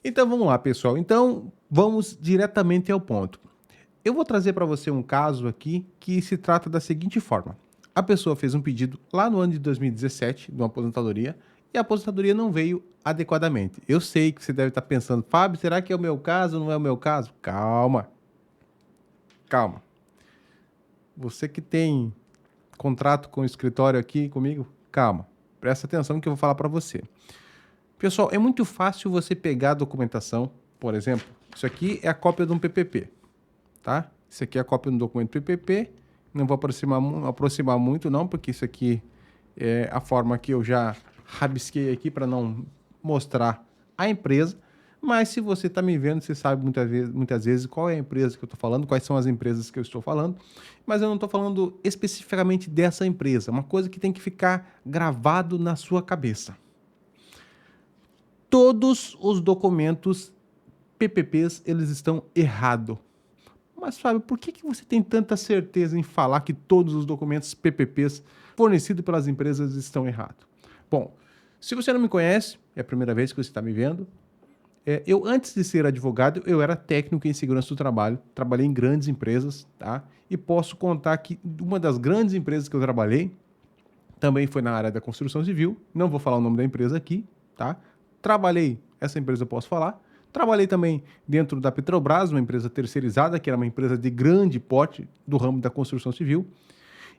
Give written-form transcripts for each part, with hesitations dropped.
Então vamos lá, pessoal. Então vamos diretamente ao ponto. Eu vou trazer para você um caso aqui que se trata da seguinte forma. A pessoa fez um pedido lá no ano de 2017 de uma aposentadoria e a aposentadoria não veio adequadamente. Eu sei que você deve estar pensando, Fábio, será que é o meu caso ou não é o meu caso? Calma, calma. Você que tem contrato com o escritório aqui comigo, calma. Presta atenção no que eu vou falar para você. Pessoal, é muito fácil você pegar a documentação, por exemplo, isso aqui é a cópia de um PPP, tá? Isso aqui é a cópia de um documento PPP, não vou aproximar muito não, porque isso aqui é a forma que eu já rabisquei aqui para não mostrar a empresa, mas se você está me vendo, você sabe muitas vezes qual é a empresa que eu estou falando, quais são as empresas que eu estou falando, mas eu não estou falando especificamente dessa empresa, uma coisa que tem que ficar gravado na sua cabeça. Todos os documentos PPPs, eles estão errados. Mas, Fábio, por que você tem tanta certeza em falar que todos os documentos PPPs fornecidos pelas empresas estão errados? Bom, se você não me conhece, é a primeira vez que você está me vendo, eu, antes de ser advogado, eu era técnico em segurança do trabalho, trabalhei em grandes empresas, tá? E posso contar que uma das grandes empresas que eu trabalhei também foi na área da construção civil, não vou falar o nome da empresa aqui, tá? Trabalhei, essa empresa eu posso falar, trabalhei também dentro da Petrobras, uma empresa terceirizada, que era uma empresa de grande porte do ramo da construção civil,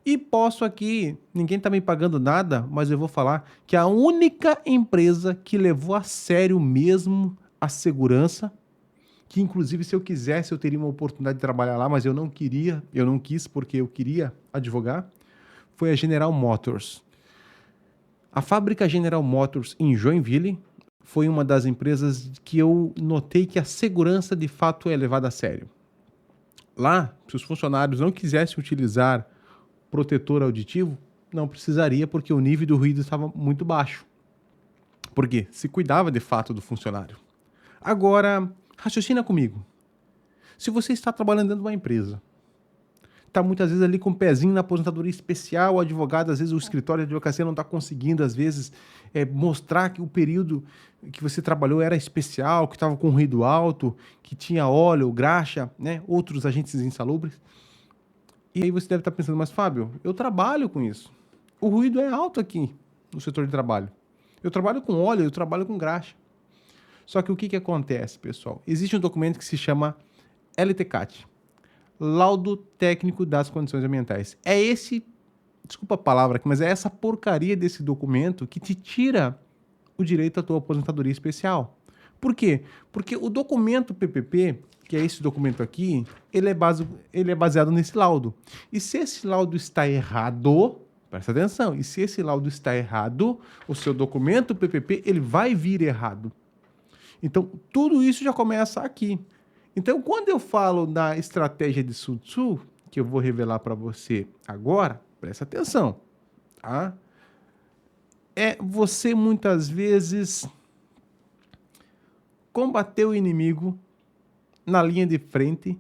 e posso aqui, ninguém está me pagando nada, mas eu vou falar que a única empresa que levou a sério mesmo a segurança, que inclusive se eu quisesse eu teria uma oportunidade de trabalhar lá, mas eu não queria, eu não quis porque eu queria advogar, foi a General Motors. A fábrica General Motors em Joinville foi uma das empresas que eu notei que a segurança de fato é levada a sério. Lá, se os funcionários não quisessem utilizar protetor auditivo, não precisaria porque o nível do ruído estava muito baixo. Porque se cuidava de fato do funcionário. Agora, raciocina comigo. Se você está trabalhando dentro de uma empresa, está muitas vezes ali com o pezinho na aposentadoria especial, o advogado, às vezes o escritório de advocacia não está conseguindo, às vezes, mostrar que o período que você trabalhou era especial, que estava com ruído alto, que tinha óleo, graxa, né, outros agentes insalubres. E aí você deve estar pensando, mas Fábio, eu trabalho com isso. O ruído é alto aqui no setor de trabalho. Eu trabalho com óleo, eu trabalho com graxa. Só que o que acontece, pessoal? Existe um documento que se chama LTCAT, Laudo Técnico das Condições Ambientais. É esse, desculpa a palavra aqui, mas é essa porcaria desse documento que te tira o direito à tua aposentadoria especial. Por quê? Porque o documento PPP, que é esse documento aqui, ele é baseado nesse laudo. E se esse laudo está errado, presta atenção, e se esse laudo está errado, o seu documento PPP, ele vai vir errado. Então, tudo isso já começa aqui. Então, quando eu falo da estratégia de Sun Tzu, que eu vou revelar para você agora, presta atenção, tá? É você muitas vezes combater o inimigo na linha de frente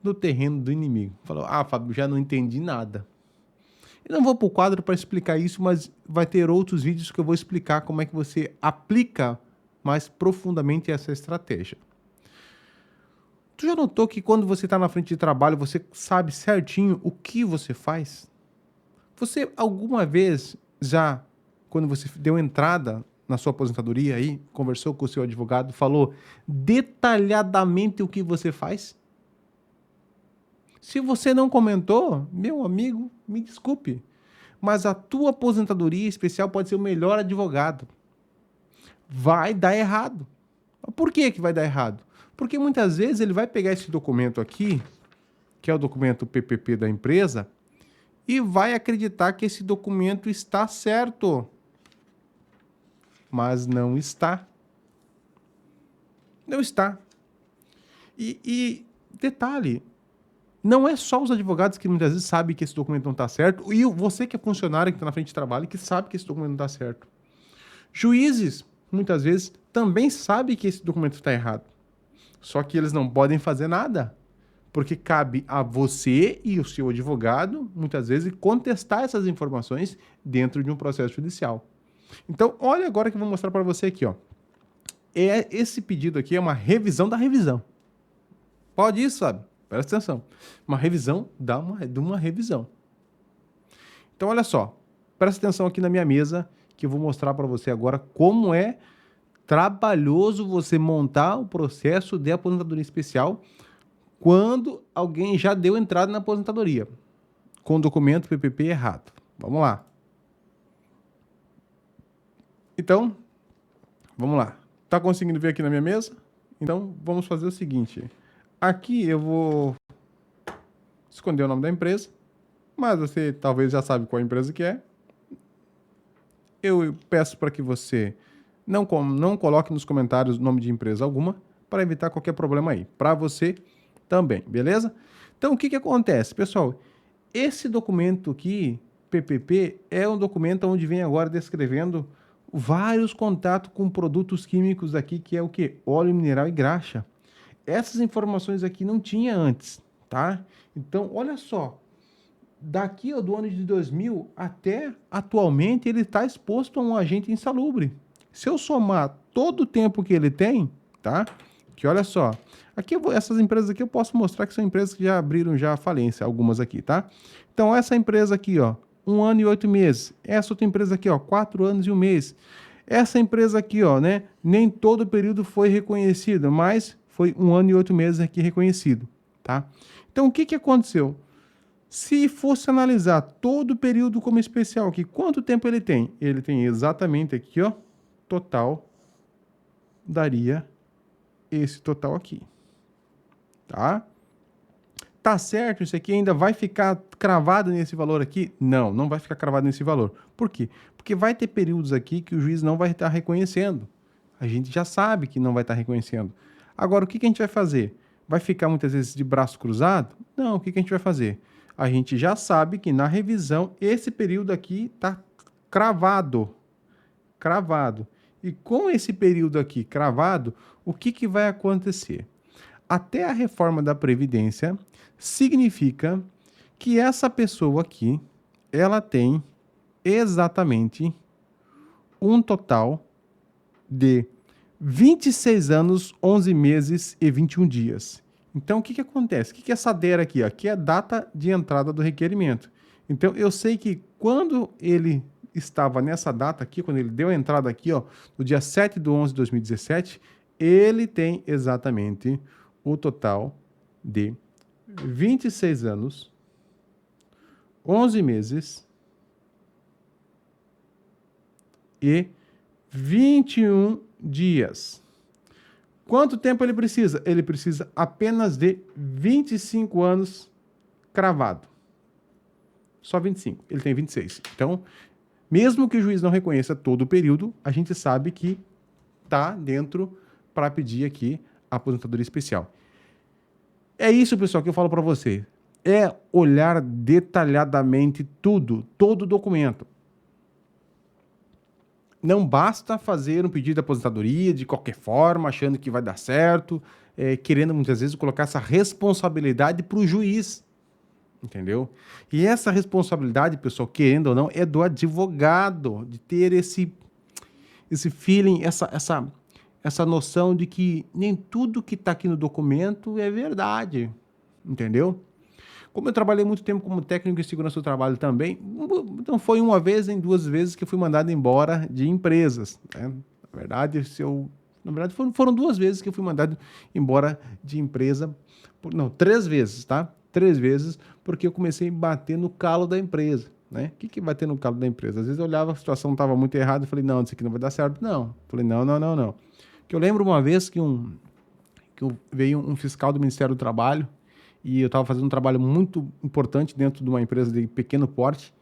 do terreno do inimigo. Falou, Fábio, já não entendi nada. Eu não vou para o quadro para explicar isso, mas vai ter outros vídeos que eu vou explicar como é que você aplica mais profundamente essa estratégia. Tu já notou que quando você está na frente de trabalho, você sabe certinho o que você faz? Você alguma vez já, quando você deu entrada na sua aposentadoria aí, conversou com o seu advogado, falou detalhadamente o que você faz? Se você não comentou, meu amigo, me desculpe, mas a tua aposentadoria especial pode ser o melhor advogado. Vai dar errado. Por que vai dar errado? Porque muitas vezes ele vai pegar esse documento aqui, que é o documento PPP da empresa, e vai acreditar que esse documento está certo. Mas não está. Não está. E detalhe, não é só os advogados que muitas vezes sabem que esse documento não está certo, e você que é funcionário que está na frente de trabalho que sabe que esse documento não está certo. Juízes, muitas vezes, também sabem que esse documento está errado. Só que eles não podem fazer nada, porque cabe a você e o seu advogado, muitas vezes, contestar essas informações dentro de um processo judicial. Então, olha agora que eu vou mostrar para você aqui, ó. Esse pedido aqui é uma revisão da revisão. Pode isso, sabe? Presta atenção. Uma revisão de uma revisão. Então, olha só. Presta atenção aqui na minha mesa, que eu vou mostrar para você agora como é trabalhoso você montar o processo de aposentadoria especial quando alguém já deu entrada na aposentadoria com o documento PPP errado. Vamos lá. Então, vamos lá. Tá conseguindo ver aqui na minha mesa? Então, vamos fazer o seguinte. Aqui eu vou esconder o nome da empresa, mas você talvez já sabe qual empresa que é. Eu peço para que você não coloque nos comentários o nome de empresa alguma, para evitar qualquer problema aí. Para você também, beleza? Então, o que acontece? Pessoal, esse documento aqui, PPP, é um documento onde vem agora descrevendo vários contatos com produtos químicos aqui, que é o quê? Óleo mineral e graxa. Essas informações aqui não tinha antes, tá? Então, olha só. Daqui do ano de 2000 até atualmente, ele está exposto a um agente insalubre. Se eu somar todo o tempo que ele tem, tá? Que olha só. Aqui essas empresas aqui eu posso mostrar que são empresas que já abriram já a falência, algumas aqui, tá? Então, essa empresa aqui, ó, 1 ano e 8 meses. Essa outra empresa aqui, ó, 4 anos e 1 mês. Essa empresa aqui, ó, né? Nem todo o período foi reconhecido, mas foi 1 ano e 8 meses aqui reconhecido, tá? Então, o que aconteceu? Se fosse analisar todo o período como especial aqui, quanto tempo ele tem? Ele tem exatamente aqui, ó, total, daria esse total aqui, tá? Tá certo? Isso aqui ainda vai ficar cravado nesse valor aqui? Não, não vai ficar cravado nesse valor. Por quê? Porque vai ter períodos aqui que o juiz não vai estar reconhecendo. A gente já sabe que não vai estar reconhecendo. Agora, o que a gente vai fazer? Vai ficar muitas vezes de braço cruzado? Não, o que a gente vai fazer? A gente já sabe que na revisão esse período aqui está cravado. Cravado. E com esse período aqui cravado, o que vai acontecer? Até a reforma da Previdência significa que essa pessoa aqui, ela tem exatamente um total de 26 anos, 11 meses e 21 dias. Então, o que acontece? O que é essa DER aqui? Aqui é a data de entrada do requerimento. Então, eu sei que quando ele estava nessa data aqui, quando ele deu a entrada aqui, ó, no dia 7/11/2017, ele tem exatamente o total de 26 anos, 11 meses e 21 dias. Quanto tempo ele precisa? Ele precisa apenas de 25 anos cravado. Só 25. Ele tem 26. Então, mesmo que o juiz não reconheça todo o período, a gente sabe que está dentro para pedir aqui a aposentadoria especial. É isso, pessoal, que eu falo para você. É olhar detalhadamente tudo, todo o documento. Não basta fazer um pedido de aposentadoria de qualquer forma, achando que vai dar certo, querendo muitas vezes colocar essa responsabilidade para o juiz, entendeu? E essa responsabilidade, pessoal, querendo ou não, é do advogado, de ter esse feeling, essa noção de que nem tudo que está aqui no documento é verdade, entendeu? Como eu trabalhei muito tempo como técnico de segurança do trabalho também, não foi uma vez nem duas vezes que eu fui mandado embora de empresas, né? Na verdade, foram 2 vezes que eu fui mandado embora de empresa, não, 3 vezes, tá? 3 vezes, porque eu comecei a bater no calo da empresa, né? O que bater no calo da empresa? Às vezes eu olhava, a situação estava muito errada, e falei, não, isso aqui não vai dar certo, não. Falei, não. Que eu lembro uma vez que veio um fiscal do Ministério do Trabalho, e eu estava fazendo um trabalho muito importante dentro de uma empresa de pequeno porte,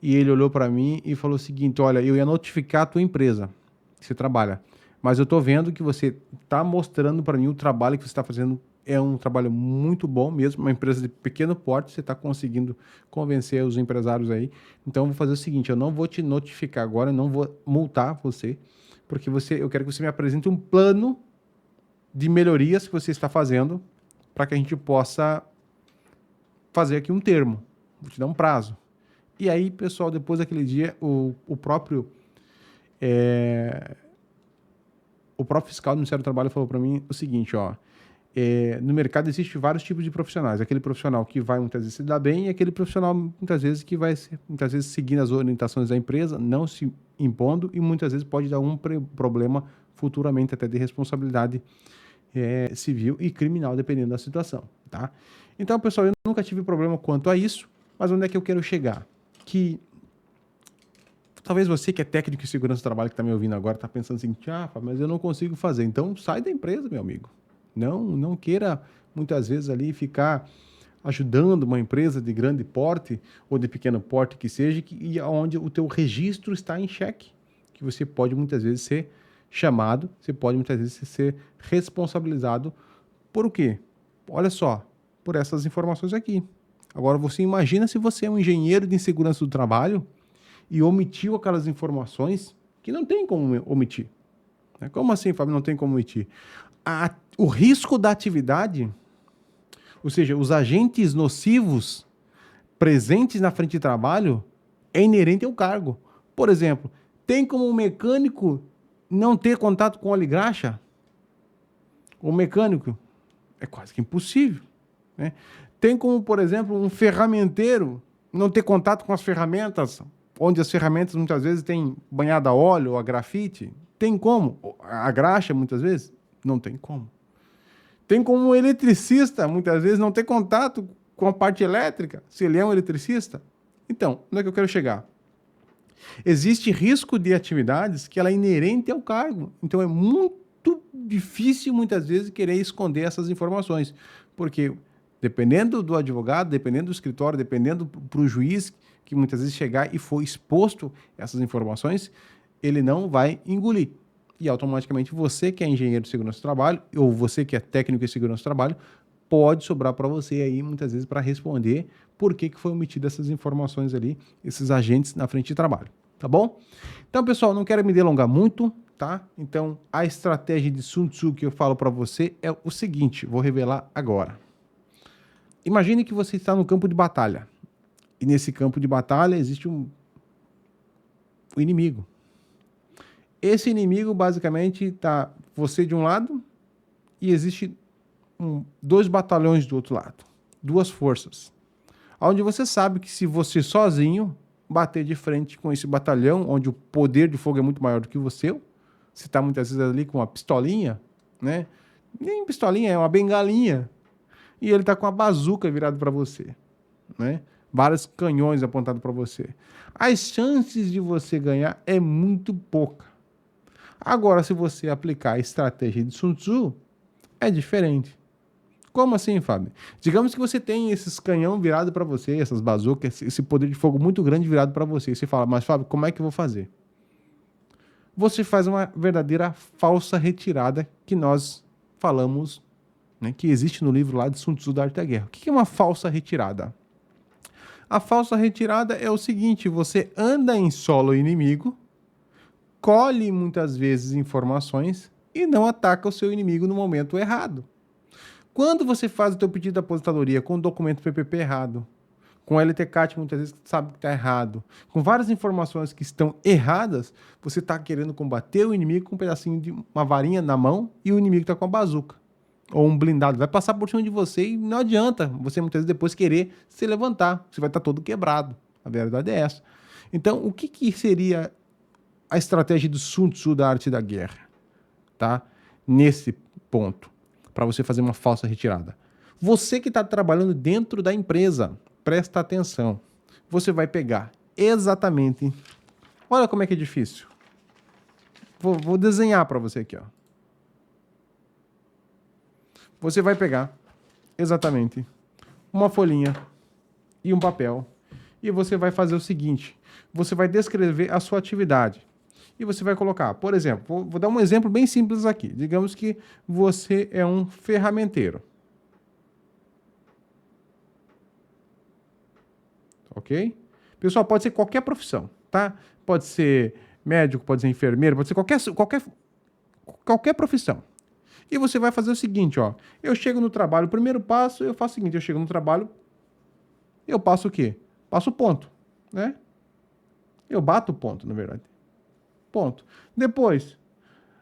e ele olhou para mim e falou o seguinte, olha, eu ia notificar a tua empresa que você trabalha, mas eu estou vendo que você está mostrando para mim o trabalho que você está fazendo é um trabalho muito bom mesmo, uma empresa de pequeno porte, você está conseguindo convencer os empresários aí, então eu vou fazer o seguinte, eu não vou te notificar agora, eu não vou multar você, porque eu quero que você me apresente um plano de melhorias que você está fazendo para que a gente possa fazer aqui um termo, vou te dar um prazo. E aí, pessoal, depois daquele dia, o próprio o próprio fiscal do Ministério do Trabalho falou para mim o seguinte, ó, no mercado existe vários tipos de profissionais. Aquele profissional que vai muitas vezes se dar bem e aquele profissional muitas vezes que vai muitas vezes seguindo as orientações da empresa, não se impondo e muitas vezes pode dar um problema futuramente até de responsabilidade civil e criminal, dependendo da situação, tá? Então, pessoal, eu nunca tive problema quanto a isso, mas onde é que eu quero chegar? Que talvez você que é técnico de segurança do trabalho que está me ouvindo agora está pensando assim, mas eu não consigo fazer. Então, sai da empresa, meu amigo. Não queira, muitas vezes, ali ficar ajudando uma empresa de grande porte ou de pequeno porte que seja, e onde o teu registro está em xeque, que você pode muitas vezes ser chamado, você pode muitas vezes ser responsabilizado por o quê? Olha só, por essas informações aqui. Agora, você imagina se você é um engenheiro de segurança do trabalho e omitiu aquelas informações que não tem como omitir. Como assim, Fábio, não tem como omitir? O risco da atividade, ou seja, os agentes nocivos presentes na frente de trabalho, é inerente ao cargo. Por exemplo, tem como um mecânico não ter contato com óleo e graxa? O mecânico é quase que impossível, né? Tem como, por exemplo, um ferramenteiro não ter contato com as ferramentas, onde as ferramentas muitas vezes têm banhada a óleo ou a grafite? Tem como? A graxa, muitas vezes? Não tem como. Tem como um eletricista, muitas vezes, não ter contato com a parte elétrica, se ele é um eletricista? Então, onde é que eu quero chegar? Existe risco de atividades que ela é inerente ao cargo. Então, é muito difícil, muitas vezes, querer esconder essas informações. Porque, dependendo do advogado, dependendo do escritório, dependendo para o juiz, que muitas vezes chegar e for exposto essas informações, ele não vai engolir. E automaticamente você que é engenheiro de segurança do trabalho, ou você que é técnico de segurança do trabalho, pode sobrar para você aí, muitas vezes, para responder por que foi omitido essas informações ali, esses agentes na frente de trabalho, tá bom? Então, pessoal, não quero me delongar muito, tá? Então, a estratégia de Sun Tzu que eu falo para você é o seguinte, vou revelar agora. Imagine que você está no campo de batalha, e nesse campo de batalha existe um inimigo. Esse inimigo, basicamente, está você de um lado e existe dois batalhões do outro lado. Duas forças. Onde você sabe que se você sozinho bater de frente com esse batalhão, onde o poder de fogo é muito maior do que você está muitas vezes ali com uma pistolinha, né? Nem pistolinha, é uma bengalinha. E ele está com a bazuca virada para você, né? Vários canhões apontados para você. As chances de você ganhar é muito pouca. Agora, se você aplicar a estratégia de Sun Tzu, é diferente. Como assim, Fábio? Digamos que você tem esses canhão virado para você, essas bazucas, esse poder de fogo muito grande virado para você. E você fala, mas Fábio, como é que eu vou fazer? Você faz uma verdadeira falsa retirada que nós falamos, né, que existe no livro lá de Sun Tzu da Arte da Guerra. O que é uma falsa retirada? A falsa retirada é o seguinte, você anda em solo inimigo, colhe muitas vezes informações e não ataca o seu inimigo no momento errado. Quando você faz o teu pedido de aposentadoria com o documento PPP errado, com o LTCAT muitas vezes sabe que está errado, com várias informações que estão erradas, você está querendo combater o inimigo com um pedacinho de uma varinha na mão e o inimigo está com a bazuca. Ou um blindado. Vai passar por cima de você e não adianta você muitas vezes depois querer se levantar. Você vai estar todo quebrado. A verdade é essa. Então, o que seria a estratégia do Sun Tzu da arte da guerra, tá? Nesse ponto, para você fazer uma falsa retirada. Você que está trabalhando dentro da empresa, presta atenção. Você vai pegar exatamente... Olha como é que é difícil. Vou desenhar para você aqui, ó. Você vai pegar exatamente uma folhinha e um papel e você vai fazer o seguinte, você vai descrever a sua atividade. E você vai colocar, por exemplo, vou dar um exemplo bem simples aqui. Digamos que você é um ferramenteiro. Ok? Pessoal, pode ser qualquer profissão, tá? Pode ser médico, pode ser enfermeiro, pode ser qualquer profissão. E você vai fazer o seguinte, ó. Eu chego no trabalho, o primeiro passo, eu faço o seguinte, eu chego no trabalho, eu passo o quê? Passo o ponto, né? Eu bato o ponto, na verdade. Ponto. Depois,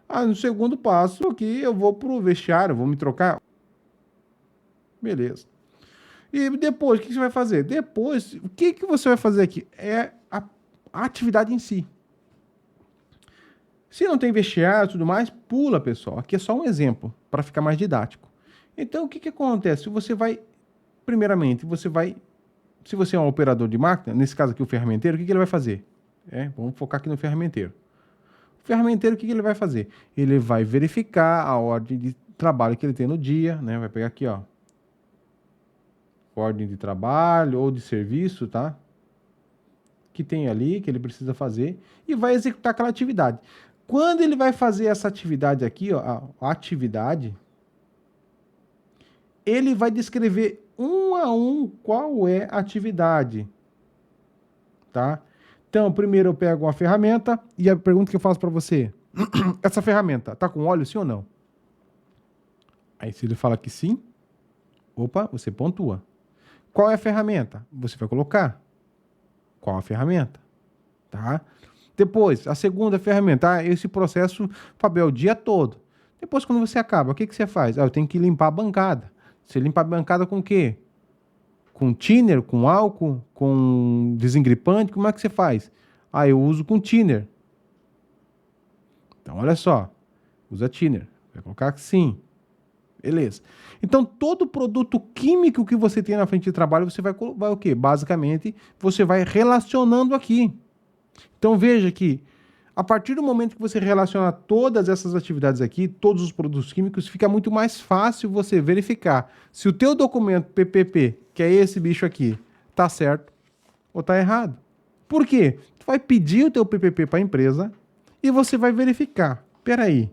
No segundo passo aqui, eu vou pro vestiário, vou me trocar. Beleza. E depois, o que você vai fazer? Depois, o que você vai fazer aqui? É a atividade em si. Se não tem vestiário e tudo mais, pula, pessoal. Aqui é só um exemplo, para ficar mais didático. Então, o que acontece? Você vai, primeiramente, se você é um operador de máquina, nesse caso aqui o ferramenteiro, o que ele vai fazer? Vamos focar aqui no ferramenteiro. O ferramenteiro, o que ele vai fazer? Ele vai verificar a ordem de trabalho que ele tem no dia, né? Vai pegar aqui, ó, ordem de trabalho ou de serviço, tá? Que tem ali, que ele precisa fazer, e vai executar aquela atividade. Quando ele vai fazer essa atividade aqui, ó, a atividade, ele vai descrever um a um qual é a atividade, tá? Então, primeiro eu pego uma ferramenta e a pergunta que eu faço para você, essa ferramenta tá com óleo, sim ou não? Aí se ele fala que sim, opa, você pontua. Qual é a ferramenta? Você vai colocar. Qual a ferramenta? Tá? Depois, a segunda ferramenta, esse processo, Fabio, é o dia todo. Depois, quando você acaba, o que você faz? Eu tenho que limpar a bancada. Você limpa a bancada com o quê? Com thinner, com álcool, com desengripante, como é que você faz? Eu uso com thinner. Então, olha só, usa thinner. Vai colocar que sim. Beleza. Então, todo produto químico que você tem na frente de trabalho, você vai o quê? Basicamente, você vai relacionando aqui. Então, veja que, a partir do momento que você relaciona todas essas atividades aqui, todos os produtos químicos, fica muito mais fácil você verificar se o teu documento PPP, que é esse bicho aqui, tá certo ou tá errado. Por quê? Tu vai pedir o teu PPP para a empresa e você vai verificar. Peraí,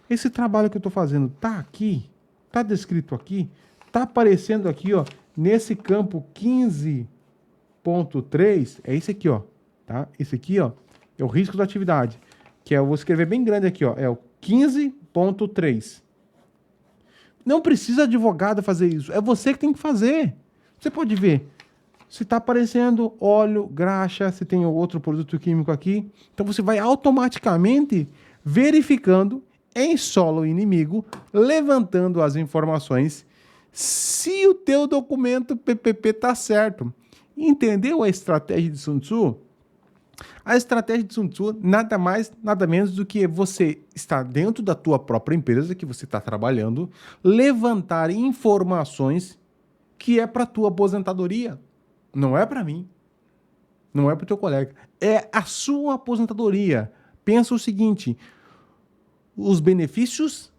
esse trabalho que eu estou fazendo tá aqui? Tá descrito aqui? Tá aparecendo aqui, ó, nesse campo 15.3, é esse aqui, ó, tá? Esse aqui, ó, é o risco da atividade, que eu vou escrever bem grande aqui, ó, é o 15.3. Não precisa advogado fazer isso, é você que tem que fazer. Você pode ver se está aparecendo óleo, graxa, se tem outro produto químico aqui. Então você vai automaticamente verificando em solo inimigo, levantando as informações se o teu documento PPP está certo. Entendeu a estratégia de Sun Tzu? A estratégia de Sun Tzu nada mais, nada menos do que você estar dentro da tua própria empresa que você está trabalhando, levantar informações que é para tua aposentadoria. Não é para mim, não é para o teu colega, é a sua aposentadoria. Pensa o seguinte, os benefícios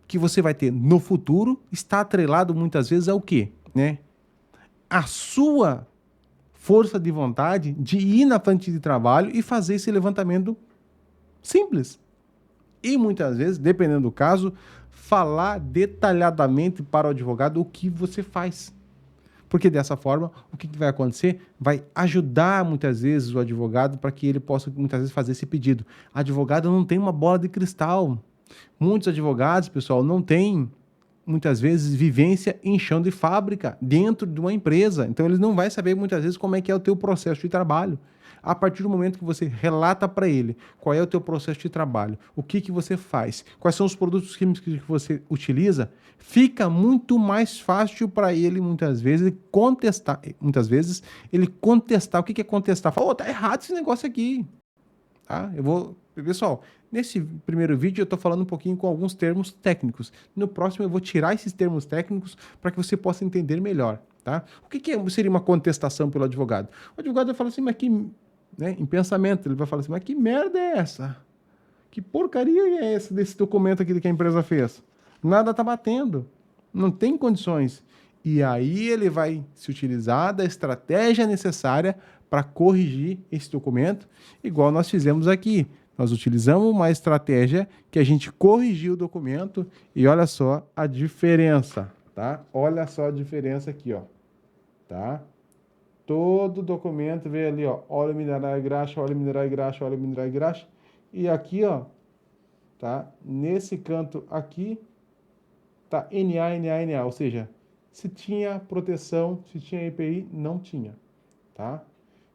que você vai ter no futuro está atrelado muitas vezes ao quê? Né? A sua força de vontade de ir na frente de trabalho e fazer esse levantamento simples. E muitas vezes, dependendo do caso, falar detalhadamente para o advogado o que você faz. Porque dessa forma, o que vai acontecer? Vai ajudar muitas vezes o advogado para que ele possa muitas vezes fazer esse pedido. Advogado não tem uma bola de cristal. Muitos advogados, pessoal, não têm muitas vezes vivência em chão de fábrica dentro de uma empresa. Então eles não vai saber muitas vezes como é que é o teu processo de trabalho. A partir do momento que você relata para ele qual é o teu processo de trabalho, o que você faz, quais são os produtos químicos que você utiliza, fica muito mais fácil para ele muitas vezes contestar. O que é contestar? Fala, tá errado esse negócio aqui. Tá? Pessoal, nesse primeiro vídeo eu estou falando um pouquinho com alguns termos técnicos. No próximo eu vou tirar esses termos técnicos para que você possa entender melhor. Tá? O que seria uma contestação pelo advogado? O advogado vai falar assim, mas que... Né, em pensamento, ele vai falar assim, mas que merda é essa? Que porcaria é essa desse documento aqui que a empresa fez? Nada está batendo. Não tem condições. E aí ele vai se utilizar da estratégia necessária para corrigir esse documento, igual nós fizemos aqui. Nós utilizamos uma estratégia que a gente corrigiu o documento e olha só a diferença, tá? Olha só a diferença aqui, ó, tá? Todo documento veio ali, ó, óleo mineral e graxa, óleo mineral e graxa, óleo mineral e graxa. E aqui, ó, tá? Nesse canto aqui, tá NA, ou seja, se tinha proteção, se tinha EPI, não tinha, tá?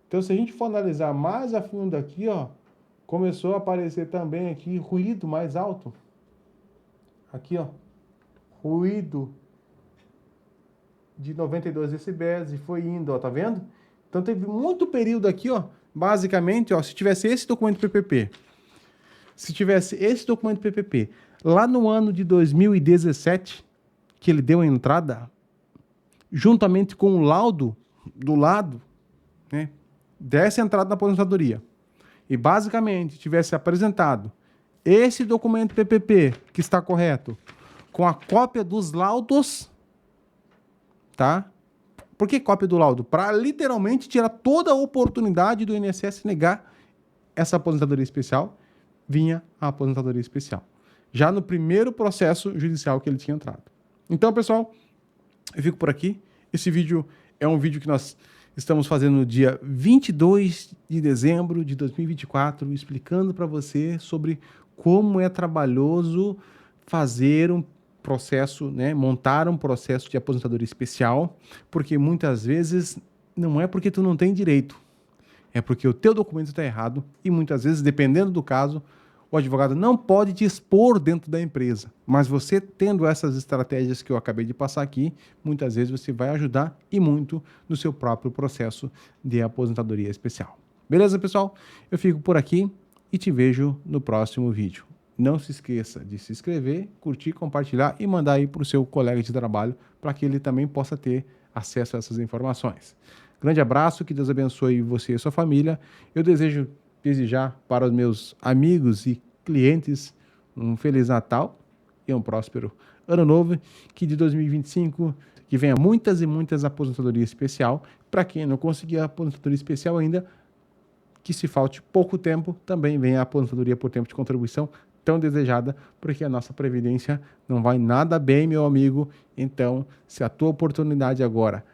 Então, se a gente for analisar mais a fundo aqui, ó, Começou a aparecer também aqui ruído mais alto. Aqui, ó. Ruído de 92 decibéis e foi indo, ó, tá vendo? Então teve muito período aqui, ó. Basicamente, ó, se tivesse esse documento PPP, lá no ano de 2017, que ele deu a entrada, juntamente com o laudo do lado, né, dessa entrada na aposentadoria, e basicamente tivesse apresentado esse documento PPP, que está correto, com a cópia dos laudos, tá? Por que cópia do laudo? Para literalmente tirar toda a oportunidade do INSS negar essa aposentadoria especial, vinha a aposentadoria especial. Já no primeiro processo judicial que ele tinha entrado. Então, pessoal, eu fico por aqui. Esse vídeo é um vídeo que nós estamos fazendo no dia 22 de dezembro de 2024, explicando para você sobre como é trabalhoso fazer um processo, né, montar um processo de aposentadoria especial, porque muitas vezes não é porque tu não tem direito, é porque o teu documento está errado e muitas vezes, dependendo do caso, o advogado não pode te expor dentro da empresa, mas você tendo essas estratégias que eu acabei de passar aqui, muitas vezes você vai ajudar e muito no seu próprio processo de aposentadoria especial. Beleza, pessoal? Eu fico por aqui e te vejo no próximo vídeo. Não se esqueça de se inscrever, curtir, compartilhar e mandar aí para o seu colega de trabalho para que ele também possa ter acesso a essas informações. Grande abraço, que Deus abençoe você e sua família. Eu desejo desejar para os meus amigos e clientes um Feliz Natal e um próspero Ano Novo, que de 2025 que venha muitas e muitas aposentadorias especial. Para quem não conseguir a aposentadoria especial ainda, que se falte pouco tempo, também venha a aposentadoria por tempo de contribuição, tão desejada, porque a nossa previdência não vai nada bem, meu amigo. Então, se a tua oportunidade agora,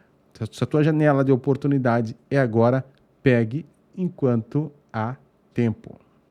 se a tua janela de oportunidade é agora, pegue enquanto há tempo.